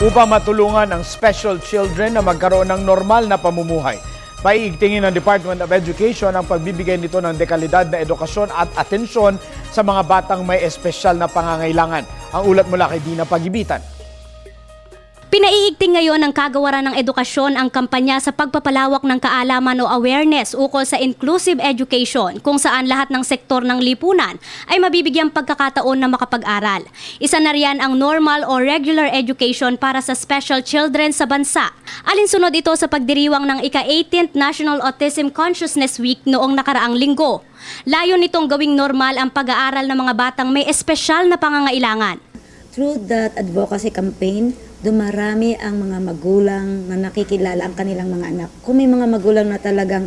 upang matulungan ang special children na magkaroon ng normal na pamumuhay. Paiigtingin ng Department of Education ang pagbibigay nito ng dekalidad na edukasyon at atensyon sa mga batang may espesyal na pangangailangan. Ang ulat mula kay Dina Pagibitan. Pinaiigting ngayon ng Kagawaran ng Edukasyon ang kampanya sa pagpapalawak ng kaalaman o awareness ukol sa inclusive education kung saan lahat ng sektor ng lipunan ay mabibigyang pagkakataon na makapag-aral. Isa na riyan ang normal o regular education para sa special children sa bansa. Alinsunod ito sa pagdiriwang ng ika-18th National Autism Consciousness Week noong nakaraang linggo. Layo nitong gawing normal ang pag-aaral ng mga batang may espesyal na pangangailangan. Through that advocacy campaign, dumarami ang mga magulang na nakikilala ang kanilang mga anak. Kung may mga magulang na talagang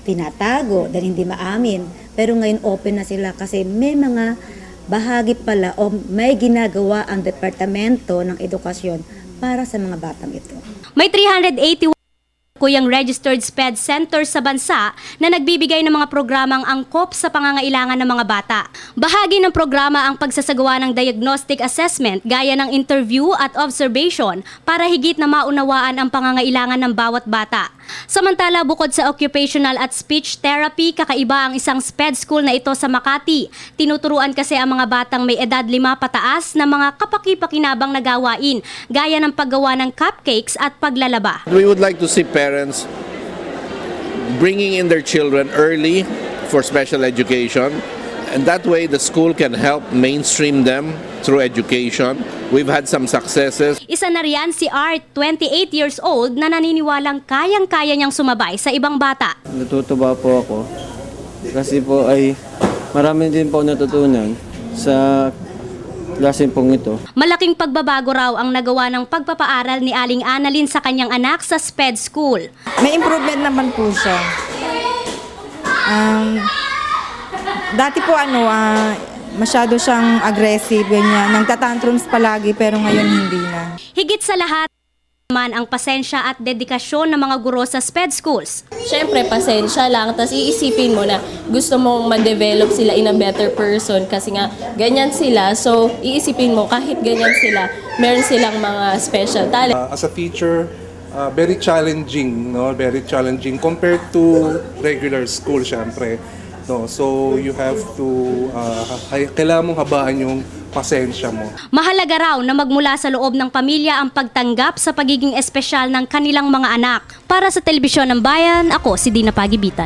tinatago dahil hindi maamin, pero ngayon open na sila kasi may mga bahagi pala o may ginagawa ang Departamento ng Edukasyon para sa mga batang ito. May 381 kuyang registered SPED centers sa bansa na nagbibigay ng mga programang angkop sa pangangailangan ng mga bata. Bahagi ng programa ang pagsasagawa ng diagnostic assessment gaya ng interview at observation para higit na maunawaan ang pangangailangan ng bawat bata. Samantala, bukod sa occupational at speech therapy, kakaiba ang isang SPED school na ito sa Makati. Tinuturuan kasi ang mga batang may edad 5 pataas na mga kapaki-pakinabang na gawain gaya ng paggawa ng cupcakes at paglalaba. We would like to see parents bringing in their children early for special education, and that way the school can help mainstream them through education. We've had some successes. Isa na riyan si Art, 28 years old, na naniniwalang kayang-kaya niyang sumabay sa ibang bata. Natutuwa po ako kasi po ay marami din po natutunan sa klase pong ito. Malaking pagbabago raw ang nagawa ng pagpapaaral ni Aling Annalyn sa kanyang anak sa SPED school. May improvement naman po siya. Dati po masyado siyang aggressive, ganyan. Nagtatantrums palagi pero ngayon hindi na. Higit sa lahat naman ang pasensya at dedikasyon ng mga guro sa SPED schools. Siyempre, pasensya lang. Tapos iisipin mo na gusto mong ma-develop sila in a better person kasi nga ganyan sila. So, iisipin mo kahit ganyan sila, meron silang mga special talent. As a teacher, very challenging, no? Very challenging compared to regular school, syempre. No, so you have to kailangan mong habaan yung pasensya mo. Mahalaga raw na magmula sa loob ng pamilya ang pagtanggap sa pagiging espesyal ng kanilang mga anak. Para sa Telebisyon ng Bayan, ako si Dina Pagibitan.